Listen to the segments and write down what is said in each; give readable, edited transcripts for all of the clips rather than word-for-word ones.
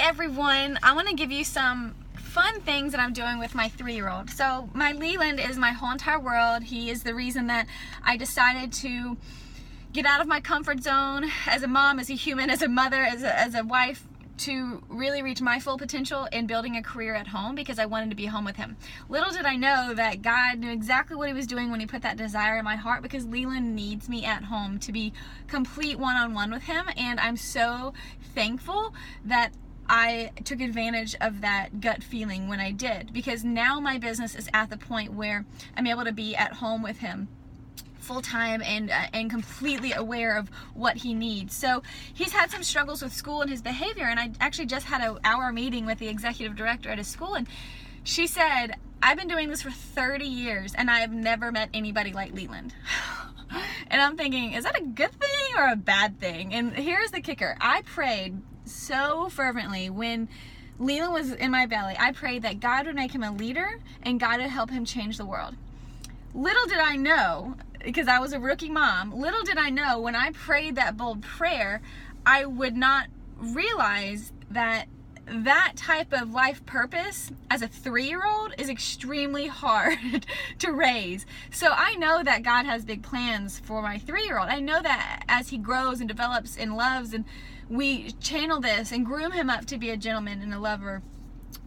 everyone. I want to give you some fun things that I'm doing with my 3-year-old. So my Leland is my whole entire world. He is the reason that I decided to get out of my comfort zone as a mom, as a human, as a mother, as a wife, to really reach my full potential in building a career at home, because I wanted to be home with him. Little did I know that God knew exactly what he was doing when he put that desire in my heart, because Leland needs me at home to be complete one-on-one with him, and I'm so thankful that I took advantage of that gut feeling when I did, because now my business is at the point where I'm able to be at home with him full-time and completely aware of what he needs. So he's had some struggles with school and his behavior, and I actually just had an hour meeting with the executive director at his school, and she said, I've been doing this for 30 years and I have never met anybody like Leland. And I'm thinking, is that a good thing or a bad thing? And here's the kicker. I prayed so fervently when Leland was in my belly. I prayed that God would make him a leader and God would help him change the world. Little did I know, because I was a rookie mom, little did I know when I prayed that bold prayer, I would not realize that that type of life purpose as a 3-year-old is extremely hard to raise. So I know that God has big plans for my 3-year-old. I know that as he grows and develops and loves, and we channel this and groom him up to be a gentleman and a lover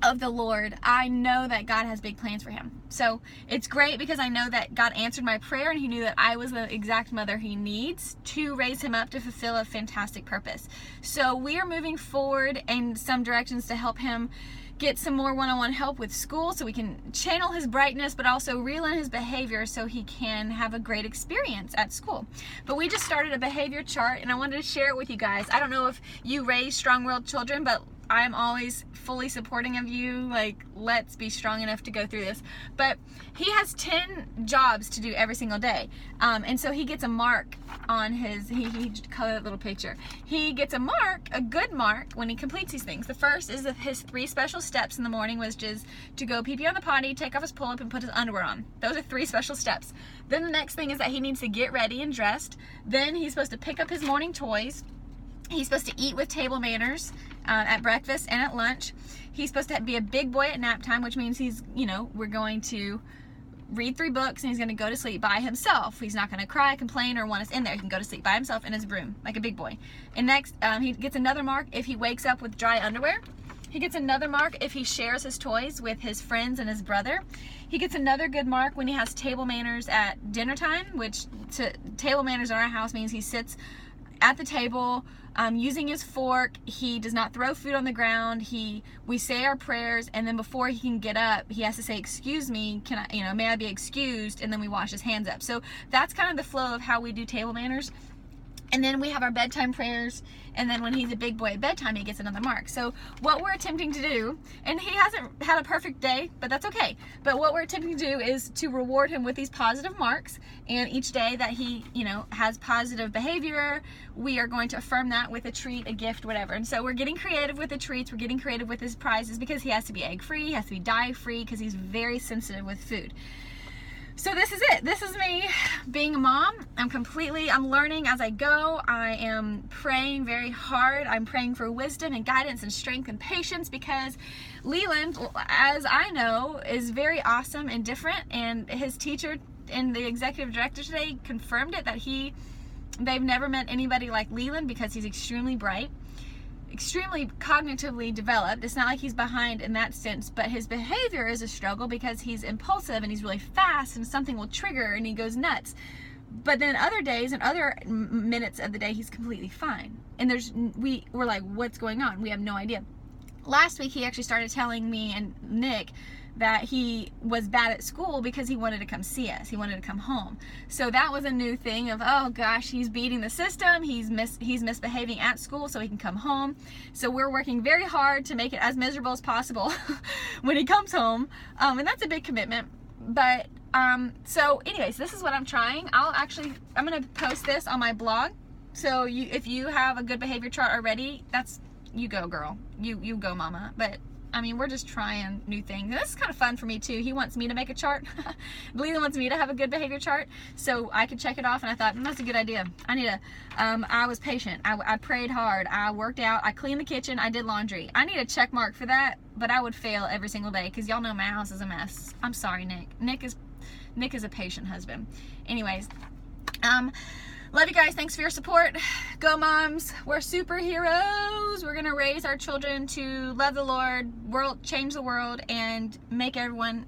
of the Lord, I know that God has big plans for him. So it's great because I know that God answered my prayer, and he knew that I was the exact mother he needs to raise him up to fulfill a fantastic purpose. So we are moving forward in some directions to help him get some more one-on-one help with school, so we can channel his brightness but also reel in his behavior so he can have a great experience at school. But we just started a behavior chart, and I wanted to share it with you guys. I don't know if you raise strong-willed children, but I'm always fully supporting of you. Like, let's be strong enough to go through this. But he has 10 jobs to do every single day. And so he gets a mark on his, he colored that little picture. He gets a mark, a good mark, when he completes these things. The first is his 3 special steps in the morning, which is to go pee-pee on the potty, take off his pull-up, and put his underwear on. Those are 3 special steps. Then the next thing is that he needs to get ready and dressed. Then he's supposed to pick up his morning toys. He's supposed to eat with table manners at breakfast and at lunch. He's supposed to be a big boy at nap time, which means he's, we're going to read 3 books and he's going to go to sleep by himself. He's not going to cry, complain, or want us in there. He can go to sleep by himself in his room, like a big boy. And next, he gets another mark if he wakes up with dry underwear. He gets another mark if he shares his toys with his friends and his brother. He gets another good mark when he has table manners at dinner time, which table manners in our house means he sits at the table using his fork. He does not throw food on the ground. We say our prayers, and then before he can get up, he has to say, excuse me, may I be excused? And then we wash his hands up. So that's kind of the flow of how we do table manners. And then we have our bedtime prayers, and then when he's a big boy at bedtime, he gets another mark. So what we're attempting to do, and he hasn't had a perfect day, but that's okay. But what we're attempting to do is to reward him with these positive marks, and each day that he, has positive behavior, we are going to affirm that with a treat, a gift, whatever. And so we're getting creative with the treats, we're getting creative with his prizes, because he has to be egg-free, he has to be dye-free, because he's very sensitive with food. So this is it. This is me being a mom. I'm learning as I go. I am praying very hard. I'm praying for wisdom and guidance and strength and patience, because Leland, as I know, is very awesome and different. And his teacher and the executive director today confirmed it, that they've never met anybody like Leland, because he's extremely bright, extremely cognitively developed. It's not like he's behind in that sense, but his behavior is a struggle because he's impulsive and he's really fast, and something will trigger and he goes nuts. But then other days and other minutes of the day, he's completely fine. And we're like, what's going on? We have no idea. Last week, he actually started telling me and Nick that he was bad at school because he wanted to come see us. He wanted to come home. So that was a new thing of, oh gosh, he's beating the system. He's misbehaving at school so he can come home. So we're working very hard to make it as miserable as possible when he comes home. And that's a big commitment. But so anyways, this is what I'm trying. I'm going to post this on my blog. So if you have a good behavior chart already, you go, girl. You go, mama. But I mean, we're just trying new things. And this is kind of fun for me too. He wants me to make a chart. Leland wants me to have a good behavior chart so I could check it off, and I thought, that's a good idea. I need to, I was patient. I prayed hard. I worked out. I cleaned the kitchen. I did laundry. I need a check mark for that, but I would fail every single day because y'all know my house is a mess. I'm sorry, Nick. Nick is a patient husband. Anyways, love you guys. Thanks for your support. Go moms. We're superheroes. We're going to raise our children to love the Lord, change the world, and make everyone